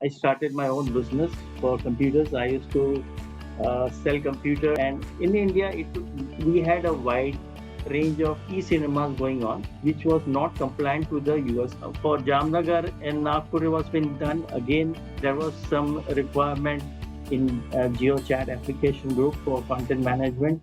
I started my own business for computers. I used to sell computers, and in India, we had a wide range of e-cinemas going on, which was not compliant to the US. For Jamnagar and Nagpur, it was been done. Again, there was some requirement in JioChat application group for content management.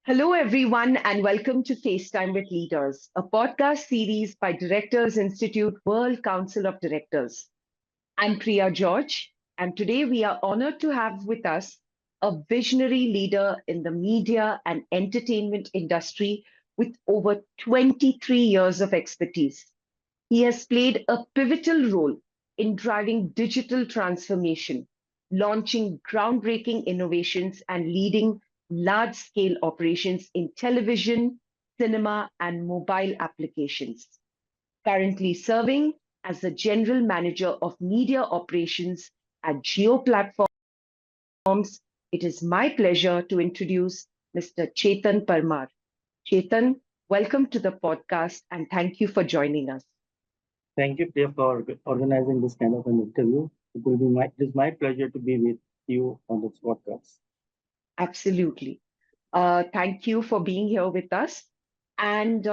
Hello, everyone, and welcome to FaceTime with Leaders, a podcast series by Directors Institute World Council of Directors. I'm Priya George, and today we are honored to have with us a visionary leader in the media and entertainment industry with over 23 years of expertise. He has played a pivotal role in driving digital transformation, launching groundbreaking innovations, and leading large scale operations in television, cinema, and mobile applications. Currently serving as the General Manager of Media Operations at Jio Platforms, it is my pleasure to introduce Mr. Chetan Parmar. Chetan, welcome to the podcast and thank you for joining us. Thank you, Priya, for organizing this kind of an interview. It is my pleasure to be with you on this podcast. Absolutely. Thank you for being here with us. And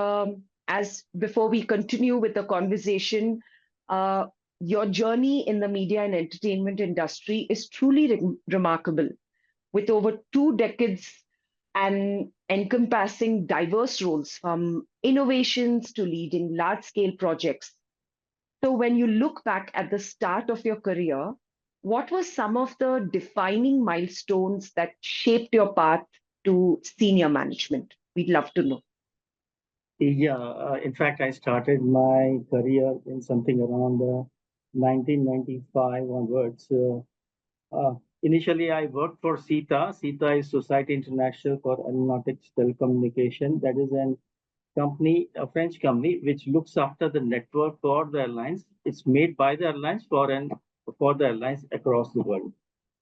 as before we continue with the conversation, uh, your journey in the media and entertainment industry is truly remarkable, with over 2 decades and encompassing diverse roles from innovations to leading large scale projects. So, when you look back at the start of your career, what were some of the defining milestones that shaped your path to senior management? We'd love to know. Yeah, in fact, I started my career in something around 1995 onwards. Initially, I worked for SITA. SITA is Society International for Aeronautics Telecommunication. That is an company, a French company, which looks after the network for the airlines. It's made by the airlines for the airlines across the world.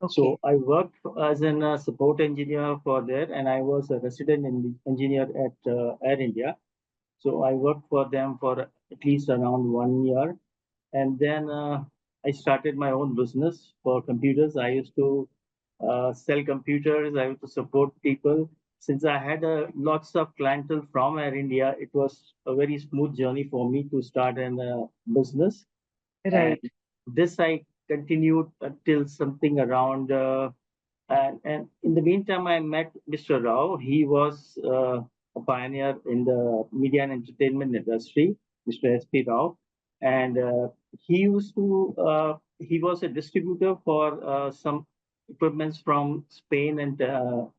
So Okay. I worked as a support engineer for there, and I was a resident engineer at Air India. So I worked for them for at least around 1 year. And then I started my own business for computers. I used to sell computers. I used to support people. Since I had lots of clientele from Air India, it was a very smooth journey for me to start a business. And Right. this I continued until something around and in the meantime, I met Mr. Rao. He was a pioneer in the media and entertainment industry, Mr. S.P. Rao. And he was a distributor for some equipments from Spain and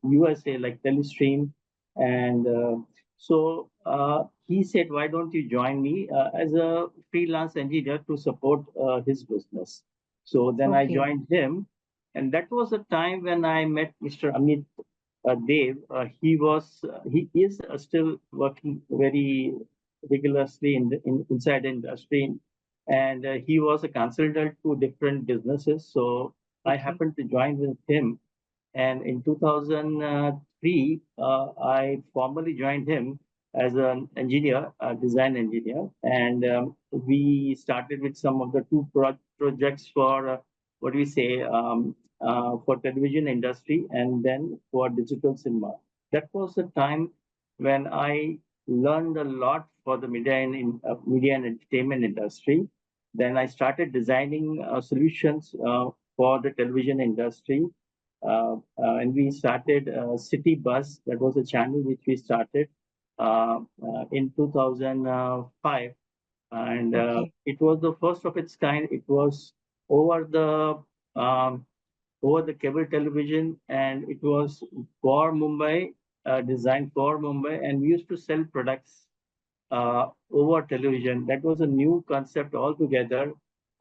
USA, like Telestream. And he said, why don't you join me as a freelance engineer to support his business? So then I Okay. joined him, and that was a time when I met Mr. Amit Dev. He is still working very rigorously inside the industry, and he was a consultant to different businesses. So I Okay. happened to join with him, and in 2003, I formally joined him as an engineer, a design engineer. And we started with some of the projects for what we say for television industry and then for digital cinema. That was the time when I learned a lot for the media and entertainment industry. Then I started designing solutions for the television industry, and we started City Bus. That was a channel which we started in 2005, and Okay. it was the first of its kind. It was over the um, over the cable television, and it was for Mumbai, designed for Mumbai, and we used to sell products over television. That was a new concept altogether.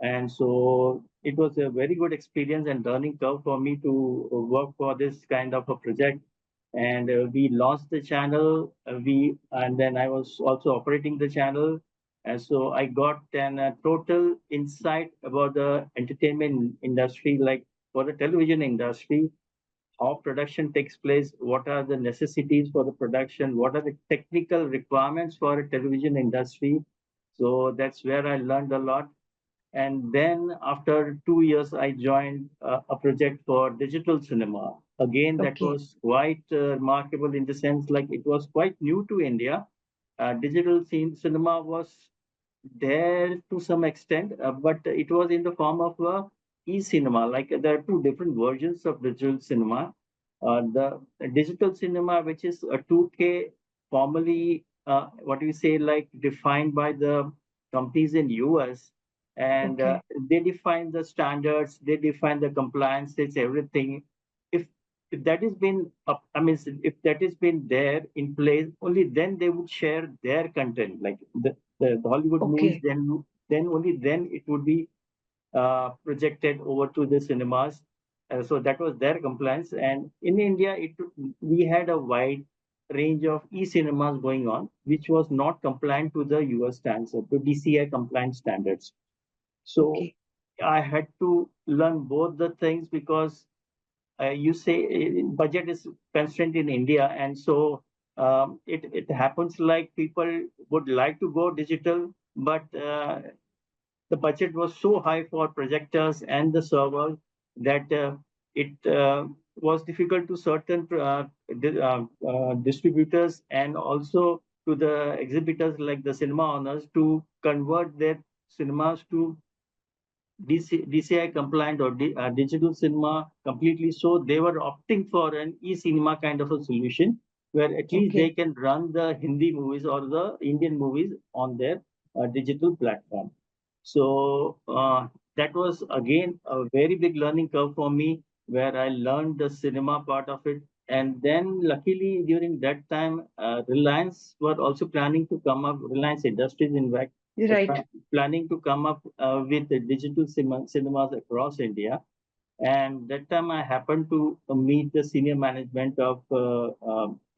And so it was a very good experience and learning curve for me to work for this kind of a project. And we launched the channel. And then I was also operating the channel. And so I got an total insight about the entertainment industry, like for the television industry. how production takes place, what are the necessities for the production, what are the technical requirements for a television industry. So that's where I learned a lot. And then after 2 years, I joined a project for digital cinema. Again, that Okay. was quite remarkable in the sense like it was quite new to India. Digital cinema was there to some extent, but it was in the form of e-cinema. Like there are two different versions of digital cinema. The digital cinema, which is a 2K, formally, what do you say, like defined by the companies in US, and Okay. they define the standards, they define the compliance, it's everything. If if that has been I mean, if that has been there in place, only then they would share their content, like the Hollywood movies. Okay. Then only then it would be projected over to the cinemas. So that was their compliance. And in India, we had a wide range of e-cinemas going on, which was not compliant to the US standards, to DCI compliant standards. So Okay. I had to learn both the things because you say budget is constrained in India, and so it happens like people would like to go digital, but the budget was so high for projectors and the server that it was difficult to certain distributors and also to the exhibitors like the cinema owners to convert their cinemas to DCI compliant or digital cinema completely. So they were opting for an e-cinema kind of a solution where at least they Okay. can run the Hindi movies or the Indian movies on their digital platform. So that was again a very big learning curve for me where I learned the cinema part of it. And then luckily during that time, Reliance were also planning to come up, Reliance Industries in fact, Right. planning to come up with the digital cinemas across India. And that time I happened to meet the senior management of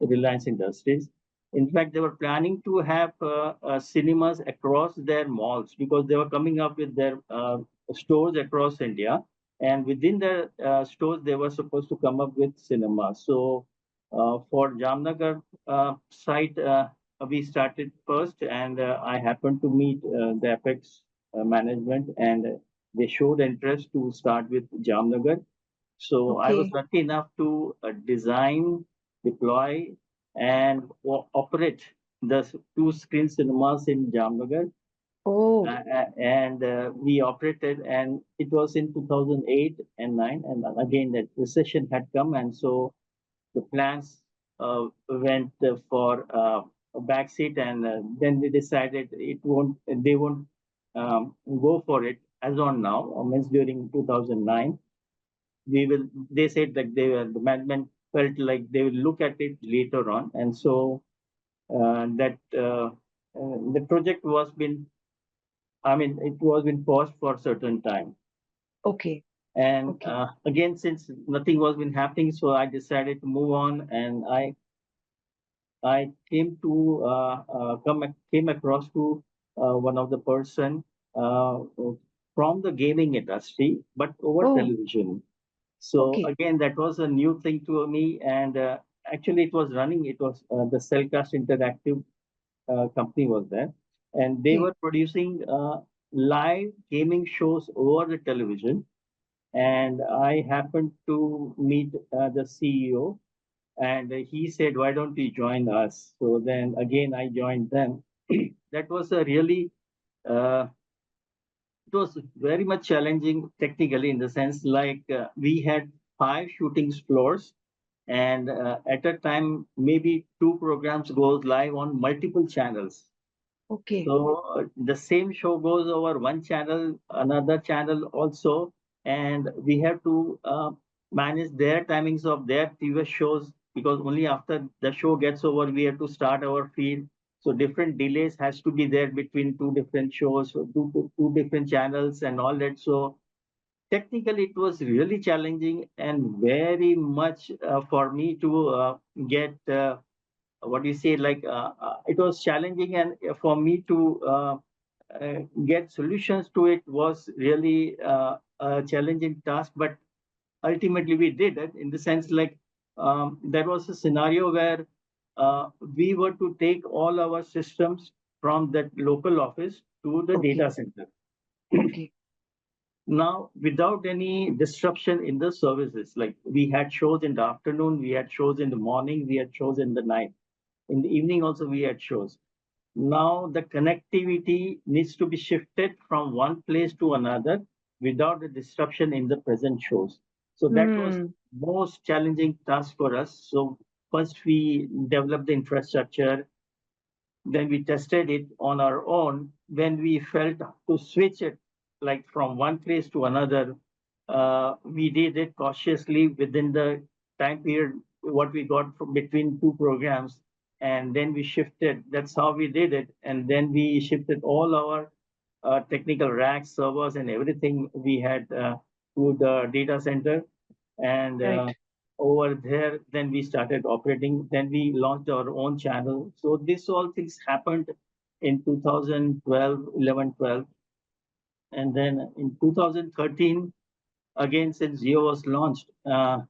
Reliance Industries. In fact, they were planning to have cinemas across their malls because they were coming up with their stores across India. And within the stores, they were supposed to come up with cinemas. So for Jamnagar site, we started first, and I happened to meet the Apex management, and they showed interest to start with Jamnagar. So I was Okay. lucky enough to design, deploy, and operate the two screen cinemas in Jamnagar. Oh, And we operated, and it was in 2008 and 9. And again, that recession had come, and so the plans went for a backseat, and then they decided they won't go for it as on now. Means during 2009, they said that the management felt like they will look at it later on, and so that the project was been, I mean, it was been paused for a certain time. okay. And Okay. again, since nothing was been happening, so I decided to move on, and I came across to one of the person uh, from the gaming industry, but over Oh, television. So okay. again, that was a new thing to me, and actually, it was running. It was the Cellcast Interactive company was there, and they Okay. were producing live gaming shows over the television. And I happened to meet the CEO, and he said, "Why don't you join us?" So then again, I joined them. That was a really it was very much challenging technically in the sense like we had five shooting floors, and at a time maybe two programs goes live on multiple channels. Okay. So the same show goes over one channel, another channel also, and we have to manage their timings of their previous shows because only after the show gets over we have to start our feed. So different delays has to be there between two different shows, so two different channels and all that. So technically it was really challenging and very much for me to get. What do you say, like it was challenging, and for me to get solutions to it was really a challenging task. But ultimately we did it in the sense like there was a scenario where we were to take all our systems from that local office to the Okay. data center. Okay. Now, without any disruption in the services, like we had shows in the afternoon, we had shows in the morning, we had shows in the night. In the evening also we had shows. Now the connectivity needs to be shifted from one place to another without a disruption in the present shows. So that was Hmm. most challenging task for us. So first we developed the infrastructure, then we tested it on our own. When we felt to switch it, like from one place to another, we did it cautiously within the time period what we got from between two programs, and then we shifted. That's how we did it, and then we shifted all our technical racks, servers, and everything we had to the data center, and Right. over there then we started operating, then we launched our own channel. So this all things happened in 2012, 11, 12, and then in 2013 again, since Jio was launched, uh,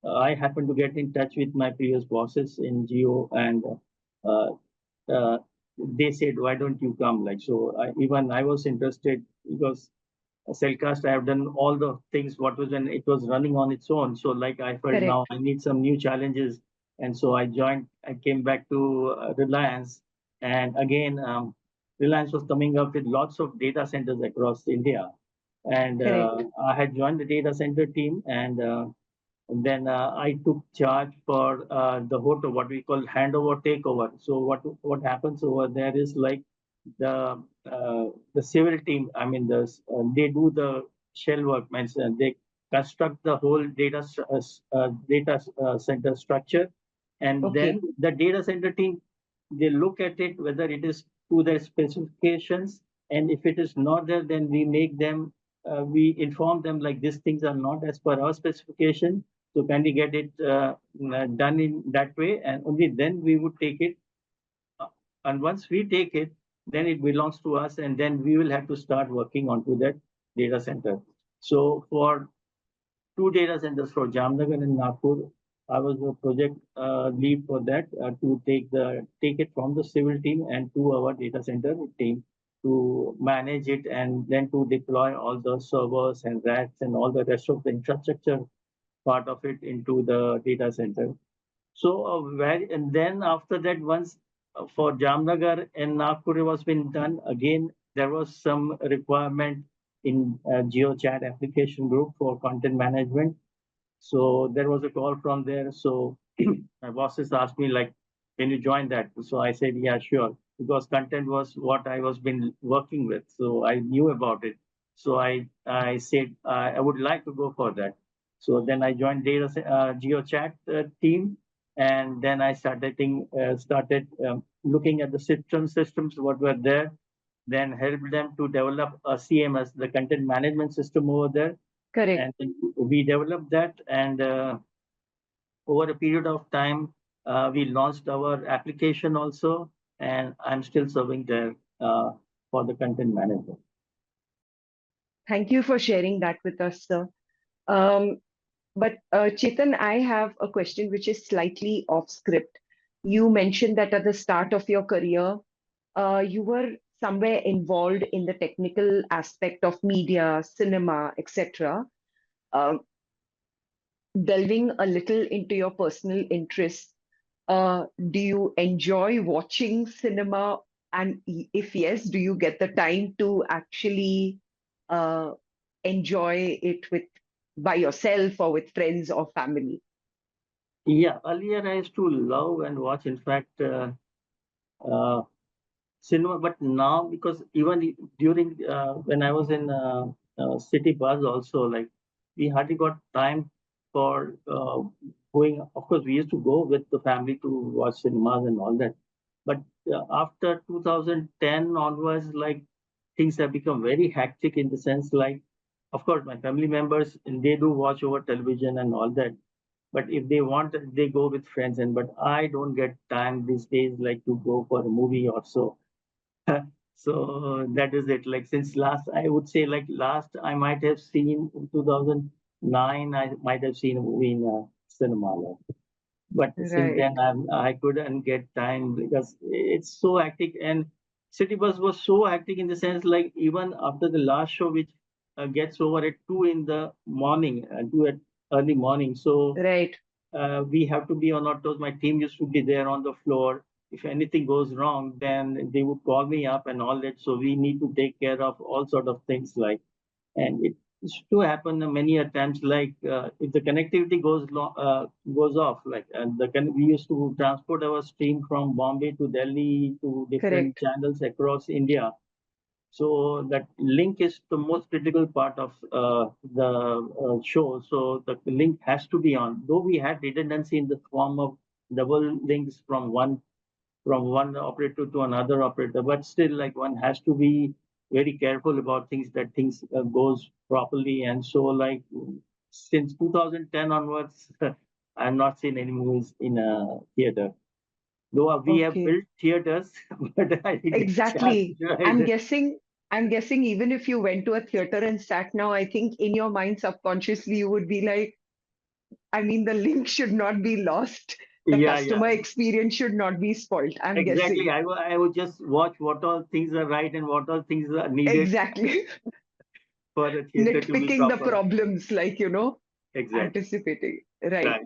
I happened to get in touch with my previous bosses in Jio, and uh, uh, they said, why don't you come? Like, so even I was interested because Cellcast, I have done all the things what was when it was running on its own. So like I felt now Correct. I need some new challenges, and so I joined. I came back to Reliance, and again Reliance was coming up with lots of data centers across India, and Correct. I had joined the data center team, and then I took charge for the whole what we call handover takeover. So what happens over there is like the the civil team. I mean, they do the shell work, means they construct the whole data center structure, and then Okay. the data center team, they look at it whether it is to their specifications, and if it is not there, then we make them. We inform them like these things are not as per our specification, so can we get it done in that way? And only then we would take it. Uh, And once we take it, then it belongs to us, and then we will have to start working onto that data center. So for two data centers for Jamnagar and Nagpur, I was the project lead for that to take it from the civil team and to our data center team to manage it, and then to deploy all the servers and racks and all the rest of the infrastructure part of it into the data center. So, and then after that, once for Jamnagar and Nagpur was been done, again, there was some requirement in JioChat application group for content management. So there was a call from there. So my bosses asked me like, can you join that? So I said, yeah, sure, because content was what I was been working with. So I knew about it. So I said I would like to go for that. So then I joined GeoChat team, and then I started looking at the systems what were there, then helped them to develop a CMS, the content management system over there, Correct. and we developed that, and over a period of time we launched our application also, and I'm still serving there for the content management. Thank you for sharing that with us, sir. Um, but Chetan, I have a question which is slightly off script. You mentioned that at the start of your career, you were somewhere involved in the technical aspect of media, cinema, etc. Uh, Delving a little into your personal interests, do you enjoy watching cinema? And if yes, do you get the time to actually uh, enjoy it with by yourself or with friends or family? Yeah, earlier I used to love and watch, in fact, uh, cinema, but now because even during when I was in city bus also, like we hardly got time for going. Of course, we used to go with the family to watch cinemas and all that, but after 2010 onwards, like things have become very hectic in the sense like, of course, my family members and they do watch over television and all that, but if they want, they go with friends, and but I don't get time these days like to go for a movie or so. So that is it. Like since last, I would say like last I might have seen in 2000, 2009, I might have seen a movie in a cinema. But since Right. then, I couldn't get time because it's so hectic. And City Bus was so hectic in the sense, like even after the last show, which gets over at 2 in the morning, 2 at early morning. So Right. we have to be on our toes. My team used to be there on the floor. If anything goes wrong, then they would call me up and all that. So we need to take care of all sort of things like, and it used to happen many a times. Like if the connectivity goes off, like we used to transport our stream from Bombay to Delhi to different Correct. channels across India. So that link is the most critical part of the show. So the link has to be on. Though we had redundancy in the form of double links from one operator to another operator, but still, like one has to be very careful about things that things goes properly. And so, like since 2010 onwards, I have not seen any movies in a theater. Though we have Okay. built theaters, but I didn't get a chance to Exactly. try I'm that. guessing, I'm guessing even if you went to a theater and sat now, I think in your mind subconsciously you would be like, I mean, the link should not be lost. The Yeah, yeah, customer experience should not be spoiled. I'm exactly. guessing. I would just watch what all things are right and what all things are needed Exactly. for the theater to be Nitpicking the proper. problems, like, Exactly. anticipating. Right. Right,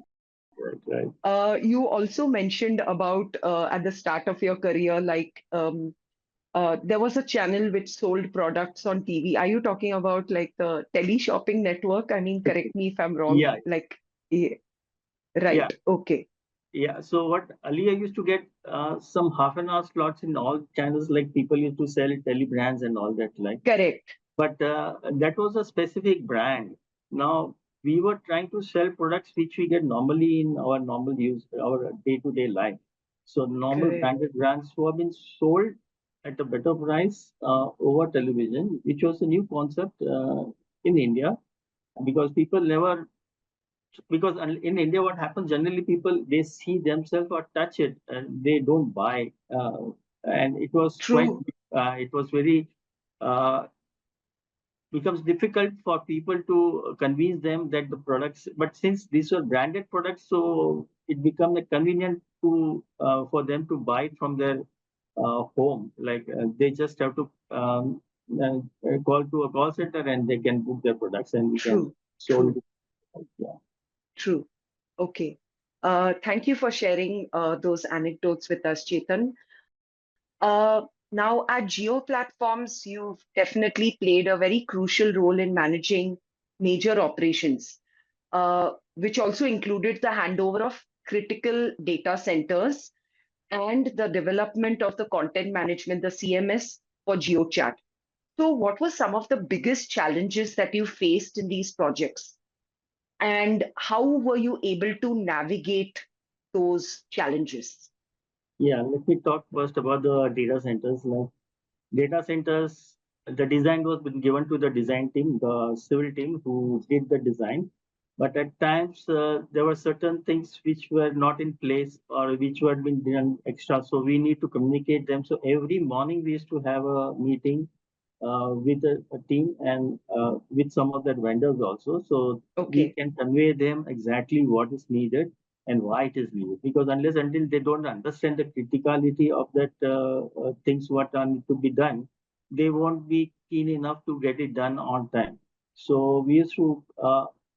right, right. You also mentioned about at the start of your career, like there was a channel which sold products on TV. Are you talking about like the tele shopping network? I mean, correct me if I'm wrong. Yeah, Like, eh, yeah, right. Okay. yeah. So what earlier used to get some half an hour slots in all channels, like people used to sell telebrands and all that, like. Correct. But that was a specific brand. Now we were trying to sell products which we get normally in our normal use, our day-to-day life. So normal Correct. branded brands who have been sold at a better price over television, which was a new concept in India, because people never, because in India what happens generally, people they see themselves or touch it and they don't buy. And it was quite, True. it was very becomes difficult for people to convince them that the products, but since these were branded products, so it become like convenient to for them to buy it from their home. Like they just have to call to a call center and they can book their products and we can True. sold True. it. Yeah. True. Okay. Thank you for sharing those anecdotes with us, Chetan. Now, at Jio Platforms, you've definitely played a very crucial role in managing major operations, which also included the handover of critical data centers and the development of the content management, the CMS for JioChat. So, what were some of the biggest challenges that you faced in these projects? And how were you able to navigate those challenges? Yeah, let me talk first about the data centers. Like data centers, the design was been given to the design team, the civil team who did the design. But at times there were certain things which were not in place or which were being done extra. So we need to communicate them. So every morning we used to have a meeting with a team and with some of the vendors also. So we Okay, can convey them exactly what is needed and why it is needed. Because unless until they don't understand the criticality of that things what are need to be done, they won't be keen enough to get it done on time. So we used to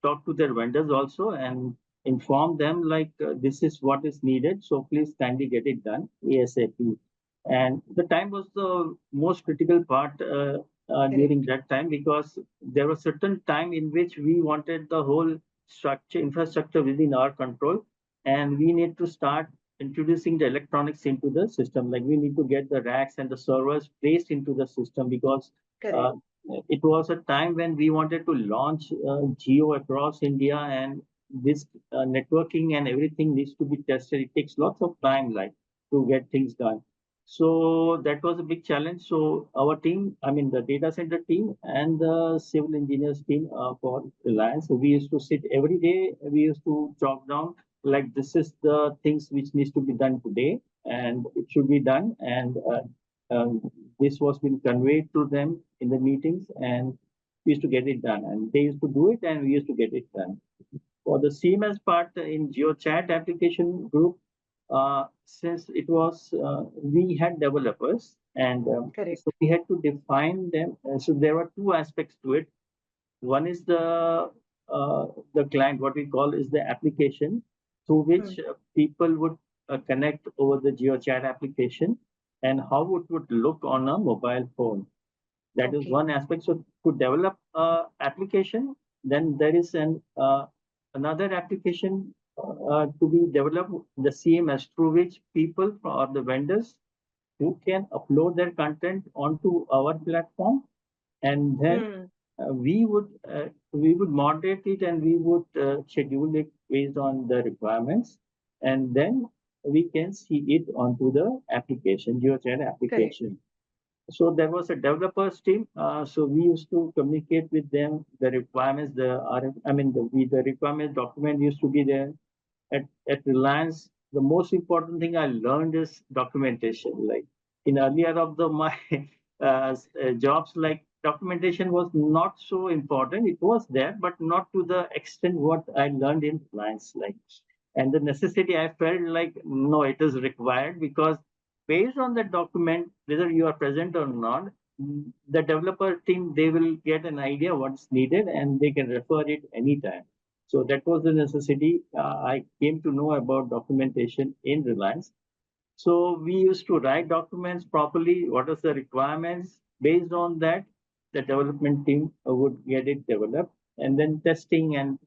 talk to their vendors also and inform them like this is what is needed. So please kindly get it done ASAP. And the time was the most critical part during correct. that time, because there was certain time in which we wanted the whole structure infrastructure within our control, and we need to start introducing the electronics into the system. Like we need to get the racks and the servers placed into the system, because uh, Correct. it was a time when we wanted to launch Geo across India, and this networking and everything needs to be tested. It takes lots of time, like to get things done. So that was a big challenge. So our team, I mean the data center team and the civil engineers team for Reliance, so we used to sit every day. We used to chalk down like this is the things which needs to be done today, and it should be done. And this was being conveyed to them in the meetings, and we used to get it done, and they used to do it, and we used to get it done. For the CMS part in JioChat application group, since it was we had developers, and Correct. so we had to define them. So there were two aspects to it. One is the client, what we call is the application through Hmm. which people would connect over the JioChat application, and how it would look on a mobile phone. That is Okay. one aspect. So to develop application, then there is another application to be developed, the CMS, through which people or the vendors who can upload their content onto our platform, and then Hmm. we would moderate it, and we would schedule it based on the requirements, and then we can see it onto the application, GeoChat Correct. application. So there was a developers team. So we used to communicate with them the requirements, the RF, I mean the requirement document used to be there. At Reliance, the most important thing I learned is documentation. Like in earlier of the my jobs, like documentation was not so important. It was there, but not to the extent what I learned in Reliance. Like, and the necessity I felt like no, it is required, because based on the document, whether you are present or not, the developer team, they will get an idea what's needed, and they can refer it anytime. So that was the necessity. I came to know about documentation in Reliance. So we used to write documents properly. What is the requirements? Based on that, the development team would get it developed, and then testing and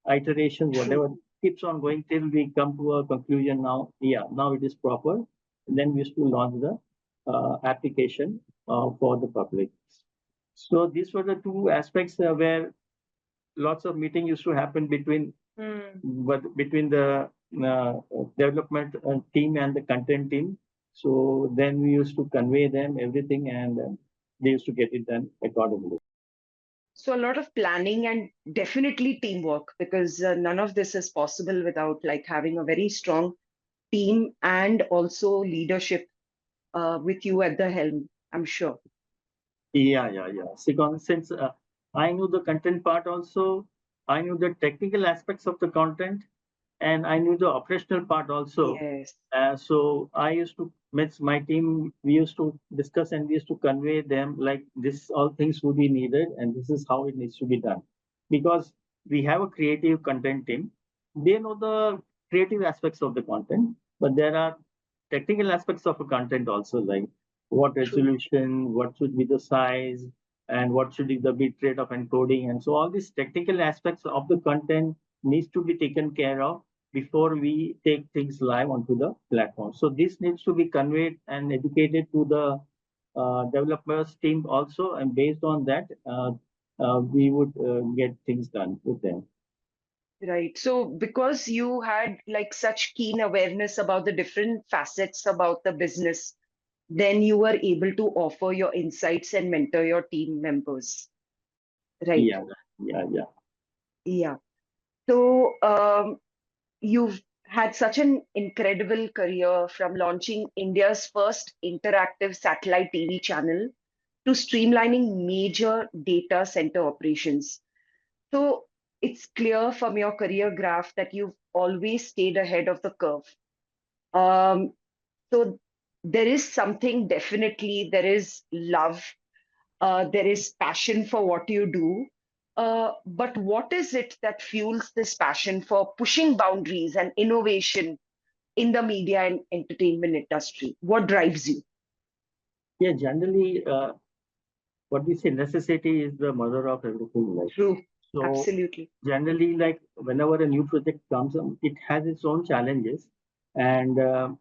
iteration, True. whatever keeps on going till we come to a conclusion. Now, yeah, now it is proper. And then we used to launch the application for the public. So these were the two aspects where lots of meeting used to happen between, Hmm. but between the development team and the content team. So then we used to convey them everything, and they used to get it done accordingly. So a lot of planning and definitely teamwork, because none of this is possible without like having a very strong team and also leadership with you at the helm, I'm sure. Yeah, yeah, yeah. Since I knew the content part also, I knew the technical aspects of the content, and I knew the operational part also. Yes. So I used to, with my team, we used to discuss, and we used to convey them like this, all things would be needed, and this is how it needs to be done. Because we have a creative content team, they know the creative aspects of the content, but there are technical aspects of a content also, like what True. resolution, what should be the size, and what should be the bit rate of encoding. And so all these technical aspects of the content needs to be taken care of before we take things live onto the platform. So this needs to be conveyed and educated to the developers team also, and based on that, we would get things done with them. Right. So because you had like such keen awareness about the different facets about the business, then you were able to offer your insights and mentor your team members. Right. Yeah, yeah, yeah. Yeah. So you've had such an incredible career from launching India's first interactive satellite TV channel to streamlining major data center operations. So it's clear from your career graph that you've always stayed ahead of the curve. Um, so there is something, definitely, there is love, there is passion for what you do. But what is it that fuels this passion for pushing boundaries and innovation in the media and entertainment industry? What drives you? Yeah, generally, what we say, necessity is the mother of everything. Like, True, so absolutely. generally, like whenever a new project comes, it has its own challenges, and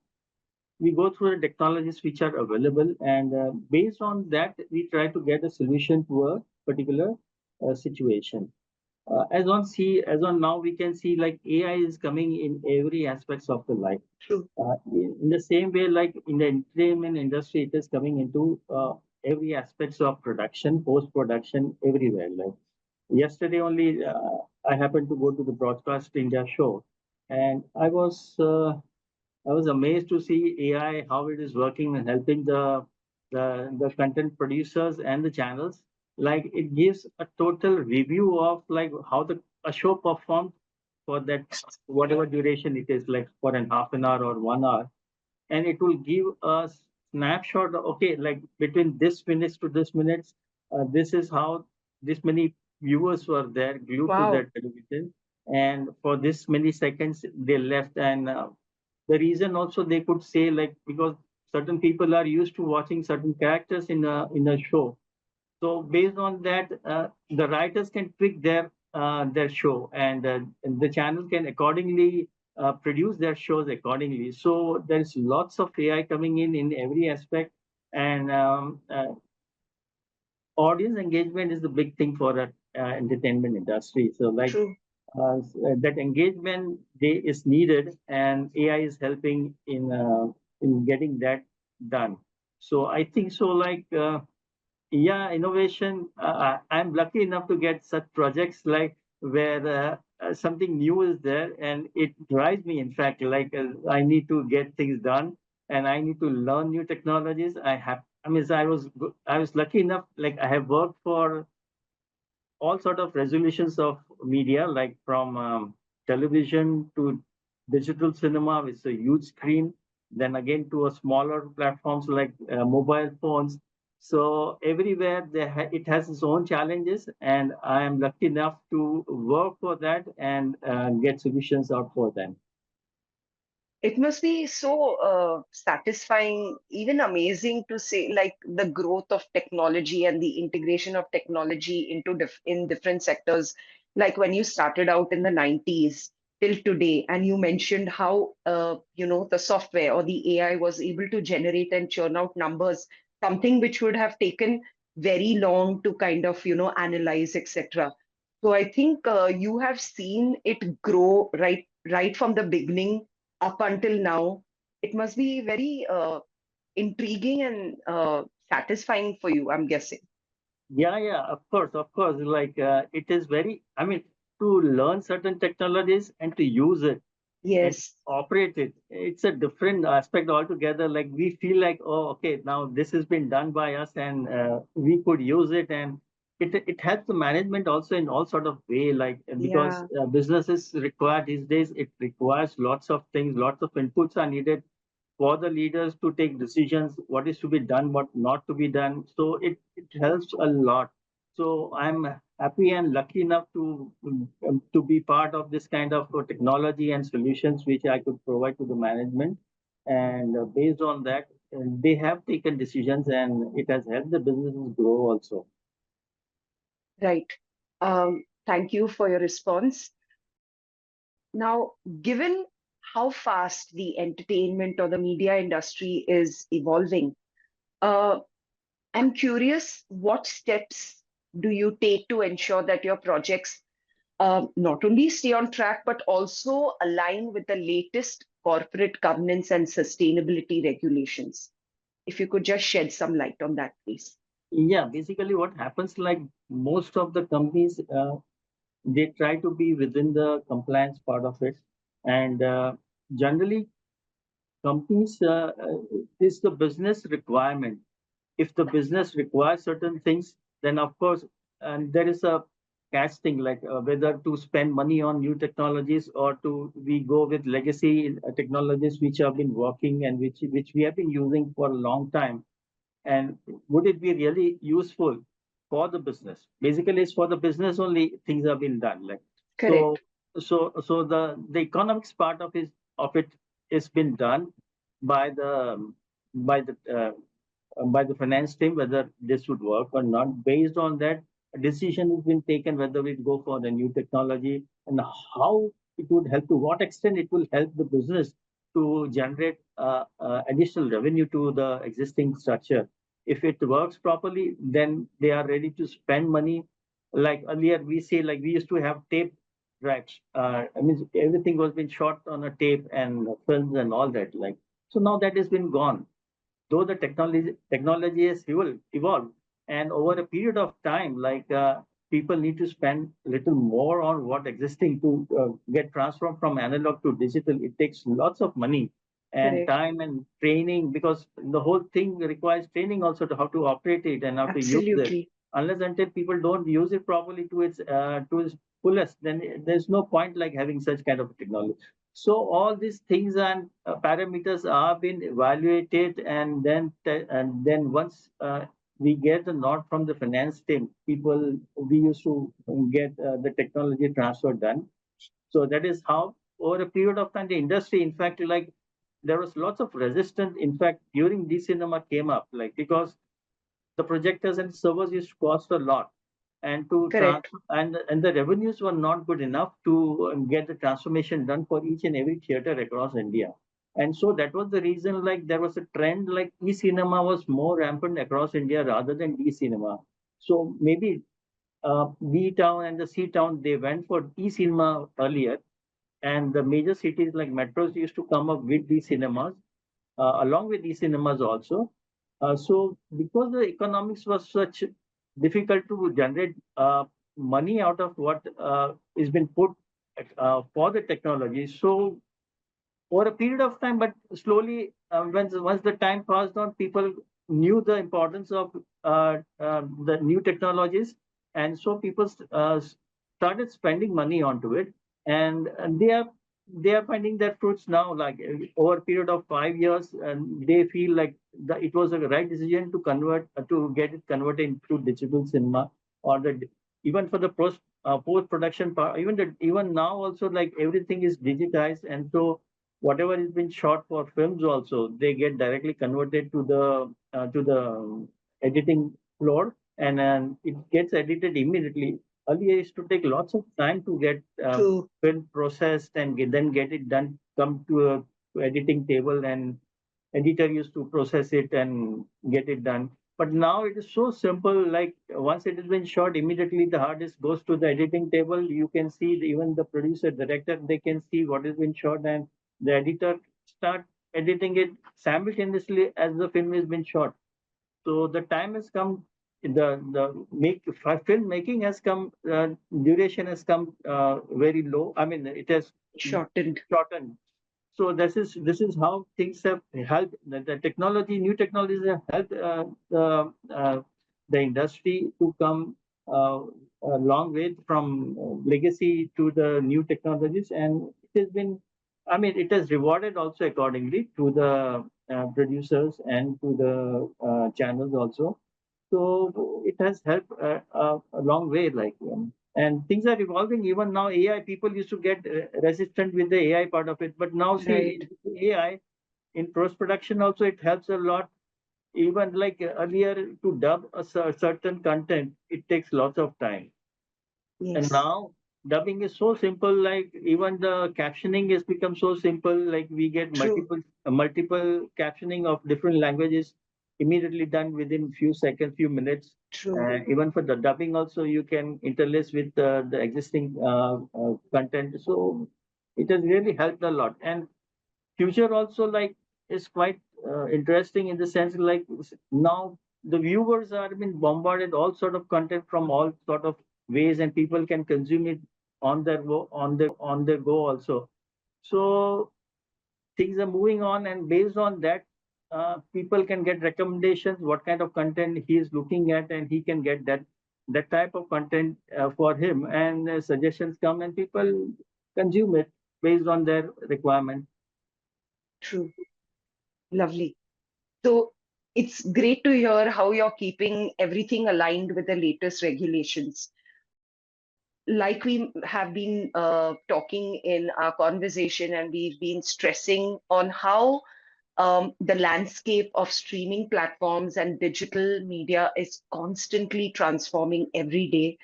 we go through the technologies which are available, and based on that, we try to get a solution to a particular situation. As on now, we can see like AI is coming in every aspects of the life. True. In the same way, like in the entertainment industry, it is coming into every aspects of production, post production, everywhere. Like yesterday only, I happened to go to the Broadcast India show, and I was amazed to see AI how it is working and helping the content producers and the channels. like it gives a total review of like how the a show performed for that whatever duration it is, like for an half an hour or 1 hour, and it will give a snapshot of, okay, like between this minutes to this minutes, this is how this many viewers were there glued to Wow. that television, and for this many seconds they left. And the reason also they could say, like, because certain people are used to watching certain characters in a show, so based on that, the writers can tweak their show, and the channel can accordingly produce their shows accordingly. So there's lots of AI coming in every aspect, and audience engagement is the big thing for the entertainment industry. So like True. that engagement they is needed, and AI is helping in getting that done. So I think so. Like. Yeah, innovation. I'm lucky enough to get such projects like where something new is there, and it drives me. In fact, like I need to get things done, and I need to learn new technologies. I mean, I was lucky enough. Like I have worked for all sort of resolutions of media, like from television to digital cinema with a huge screen, then again to a smaller platforms like mobile phones. So everywhere it has its own challenges, and I am lucky enough to work for that and get solutions out for them. It must be so satisfying, even amazing to say, like the growth of technology and the integration of technology into in different sectors. Like when you started out in the 90s till today, and you mentioned how the software or the AI was able to generate and churn out numbers, something which would have taken very long to kind of analyze, etc. So I think you have seen it grow right from the beginning up until now. It must be very intriguing and satisfying for you, I'm guessing. Yeah, yeah, of course. Like it is very. I mean, to learn certain technologies and to use it and Yes, operate it, it's a different aspect altogether. Like we feel like, oh, okay, now this has been done by us, and we could use it, and it helps the management also in all sort of way. Like because yeah, businesses require these days, it requires lots of things, lots of inputs are needed for the leaders to take decisions, what is to be done, what not to be done. So it helps a lot. So I'm happy and lucky enough to be part of this kind of technology and solutions which I could provide to the management. And based on that, they have taken decisions, and it has helped the businesses grow also. right. Thank you for your response. Now, given how fast the entertainment or the media industry is evolving, uh, I'm curious, what steps do you take to ensure that your projects not only stay on track, but also align with the latest corporate governance and sustainability regulations? If you could just shed some light on that, please. Yeah, basically what happens, like most of the companies, they try to be within the compliance part of it. And generally, companies, is the business requirement. If the business requires certain things, then of course, and there is a casting, like whether to spend money on new technologies or to we go with legacy technologies which have been working and which we have been using for a long time, and would it be really useful for the business? Basically, it's for the business only things have been done. Like so, Correct. so the economics part of it is been done by by the uh, by the finance team, whether this would work or not. Based on that, a decision has been taken whether we go for the new technology and how it would help, to what extent it will help the business to generate additional revenue to the existing structure. If it works properly, then they are ready to spend money. Like earlier, we say, like we used to have tape tracks. I mean, everything was been shot on a tape and films and all that. Like so, now that has been gone, though the technology has evolved, and over a period of time, like people need to spend a little more on what existing to get transformed from analog to digital. It takes lots of money and Correct. time and training, because the whole thing requires training also to how to operate it and how to use it. Absolutely. unless until people don't use it properly to its fullest, then there's no point like having such kind of technology. So all these things and parameters are being evaluated, and then once we get the nod from the finance team, people we used to get the technology transfer done. So that is how, over a period of time, the industry, in fact, like there was lots of resistance. In fact, during the cinema came up, like because the projectors and servers used to cost a lot, and to Correct. and the revenues were not good enough to get the transformation done for each and every theater across India. And so that was the reason, like there was a trend like e-cinema was more rampant across India rather than d-cinema. So maybe B town and the C town, they went for e-cinema earlier, and the major cities like metros used to come up with these cinemas, along with these cinemas also. So because the economics was such difficult to generate money out of what is been put for the technology, so over a period of time, but slowly, once the time passed on, people knew the importance of the new technologies, and so people started spending money onto it, and they are finding their fruits now. Like over a period of 5 years, and they feel like it was a right decision to convert to get it converted into digital cinema, or even for the post production part. Even now also, like everything is digitized, and so whatever has been shot for films also, they get directly converted to the editing floor, and it gets edited immediately. Earlier, it used to take lots of time to get True. film processed and then get it done, come to a to editing table, and editor used to process it and get it done. But now it is so simple. Like once it has been shot, immediately the hard disk goes to the editing table. You can see even the producer, director, they can see what has been shot, and the editor start editing it simultaneously as the film has been shot. So the time has come. The film making has come. Duration has come very low. I mean, it has Shortened. shortened. So this is how things have helped. The technology, new technologies have helped the industry to come a long way from legacy to the new technologies, and it has been. I mean, it has rewarded also accordingly to the producers and to the channels also. So it has helped a long way, like, and things are evolving. Even now, AI, people used to get resistant with the AI part of it, but now Right. see, AI in post production also it helps a lot. Even like earlier, to dub a certain content, it takes lots of time, and Yes. now dubbing is so simple. Like even the captioning has become so simple. Like we get True. multiple captioning of different languages immediately done within few seconds, few minutes. True. Even for the dubbing also, you can interlace with the existing content. So it has really helped a lot. And future also, like, is quite interesting in the sense, like, now the viewers are being bombarded all sort of content from all sort of ways, and people can consume it on their go also. So things are moving on, and based on that, people can get recommendations what kind of content he is looking at, and he can get that type of content for him, and suggestions come, and people consume it based on their requirement. True. Lovely. So it's great to hear how you're keeping everything aligned with the latest regulations. Like we have been talking in our conversation, and we've been stressing on how the landscape of streaming platforms and digital media is constantly transforming every day.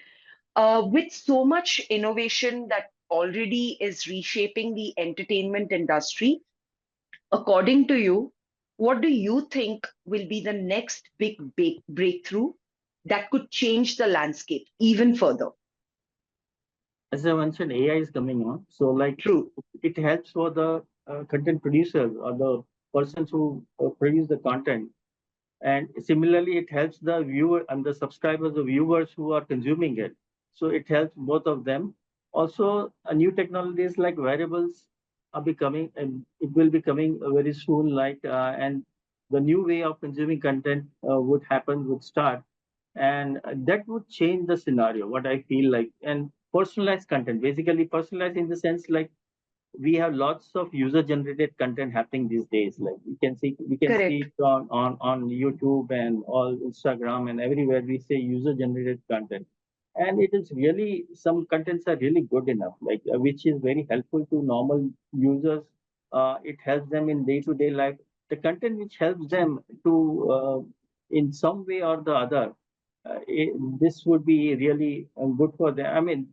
With so much innovation that already is reshaping the entertainment industry, according to you, what do you think will be the next big breakthrough that could change the landscape even further? As I mentioned, AI is coming on. So, like, True. it helps for the content producers or the persons who produce the content. And similarly, it helps the viewer and the subscribers, the viewers who are consuming it. So, it helps both of them. Also, new technologies like variables are becoming, and it will be coming very soon. And the new way of consuming content would start. and that would change the scenario. What I feel like, and personalized content, basically personalized in the sense like we have lots of user generated content happening these days. Like we can see Correct. it on YouTube and all Instagram and everywhere we say user generated content, and it is really, some contents are really good enough, like which is very helpful to normal users. It helps them in day to day life. The content which helps them to in some way or the other, this would be really good for them. I mean,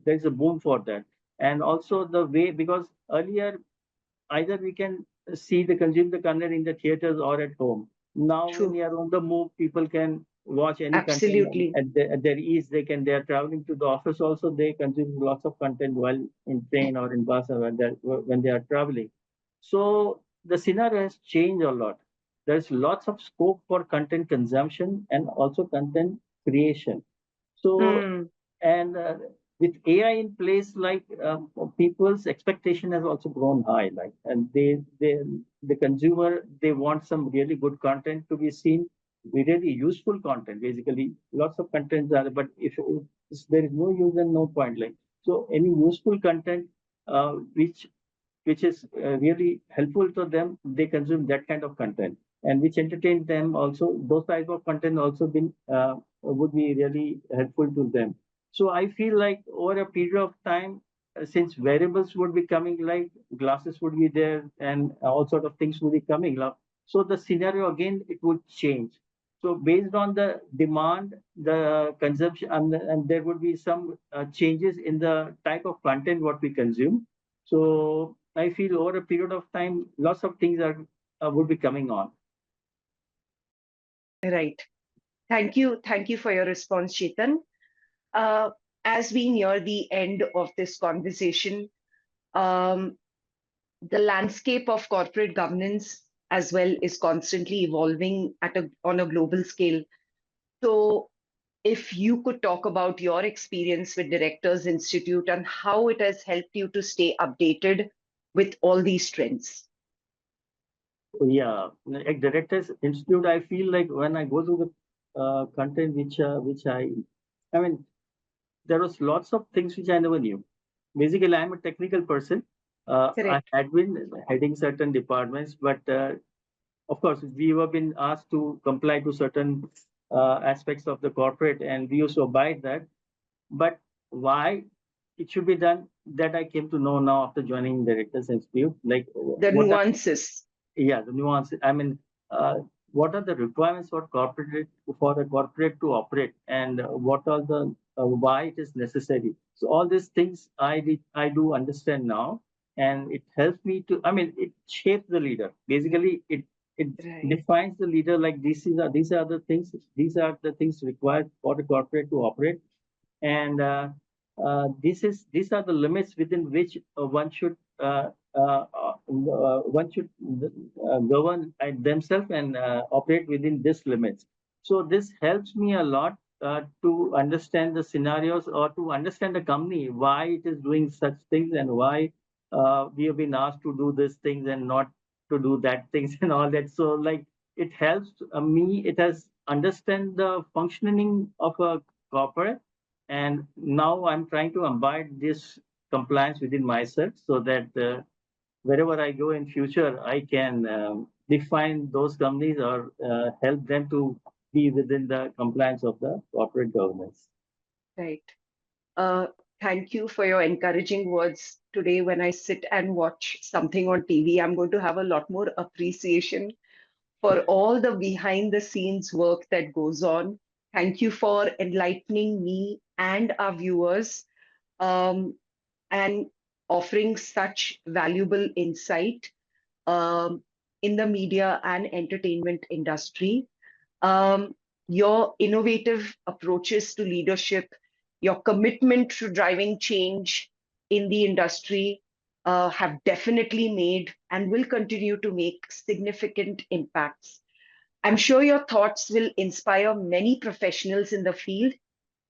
there's a boom for that. And also the way, because earlier either we can see the consume the content in the theaters or at home. Now when True. we are on the move, people can watch any content Absolutely. at their ease. They are traveling to the office also, they consume lots of content while in train or in bus or when they are traveling. So the scenario has changed a lot. There's lots of scope for content consumption and also content creation. So, Hmm. and with AI in place, like people's expectation has also grown high. Like, and the consumer, they want some really good content to be seen, really useful content. Basically, lots of contents are, but if there is no use and no point, like, so any useful content, which is really helpful to them, they consume that kind of content, and which entertain them also. Those type of content also been would be really helpful to them. So I feel like over a period of time, since variables would be coming, like glasses would be there, and all sort of things would be coming up. So the scenario again it would change. So based on the demand, the consumption, and there would be some changes in the type of content what we consume. So I feel over a period of time, lots of things are would be coming on. Right. Thank you. Thank you for your response, Chetan. Uh, as we near the end of this conversation, um, the landscape of corporate governance as well is constantly evolving on a global scale. So, if you could talk about your experience with Directors Institute and how it has helped you to stay updated with all these trends. Yeah, like Directors Institute, I feel like when I go to the content which I mean, there was lots of things which I never knew. Basically, I'm a technical person. I Correct. had been heading certain departments, but of course, we have been asked to comply to certain aspects of the corporate, and we used to abide that. But why it should be done, that I came to know now after joining Directors Institute. Like, The what are, nuances. yeah, the nuances. I mean, uh, what are the requirements for a corporate to operate, and what are the why it is necessary. So all these things I do understand now, and it helps me to. I mean, it shapes the leader. Basically, it Right. defines the leader. Like these are the things. These are the things required for the corporate to operate, and these are the limits within which one should govern themselves and operate within these limits. So this helps me a lot to understand the scenarios, or to understand the company why it is doing such things, and why we have been asked to do these things and not to do that things and all that. So like it helps me. It has understand the functioning of a corporate, and now I'm trying to abide this compliance within myself, so that wherever I go in future, I can define those companies, or help them to be within the compliance of the corporate governance. Right. Uh, Thank you for your encouraging words today. When I sit and watch something on TV, I'm going to have a lot more appreciation for all the behind the scenes work that goes on. Thank you for enlightening me and our viewers, um, and offering such valuable insight um, in the media and entertainment industry. Um, your innovative approaches to leadership, your commitment to driving change in the industry have definitely made and will continue to make significant impacts. I'm sure your thoughts will inspire many professionals in the field,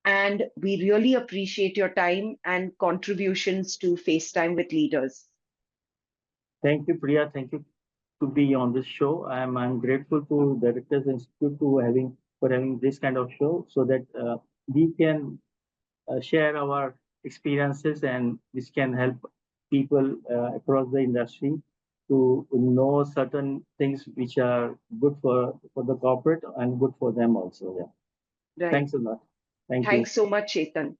and we really appreciate your time and contributions to FaceTime with Leaders. Thank you, Priya. Thank you to be on this show. I'm grateful to Directors Institute to having for having this kind of show so that we can share our experiences and this can help people across the industry to know certain things which are good for the corporate and good for them also. Yeah. Right. Thanks a lot. Thank you. Thanks so much, Chetan.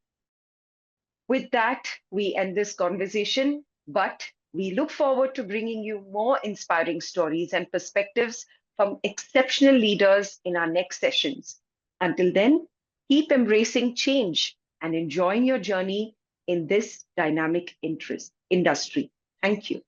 With that, we end this conversation, but we look forward to bringing you more inspiring stories and perspectives from exceptional leaders in our next sessions. Until then, keep embracing change and enjoying your journey in this dynamic industry. Thank you.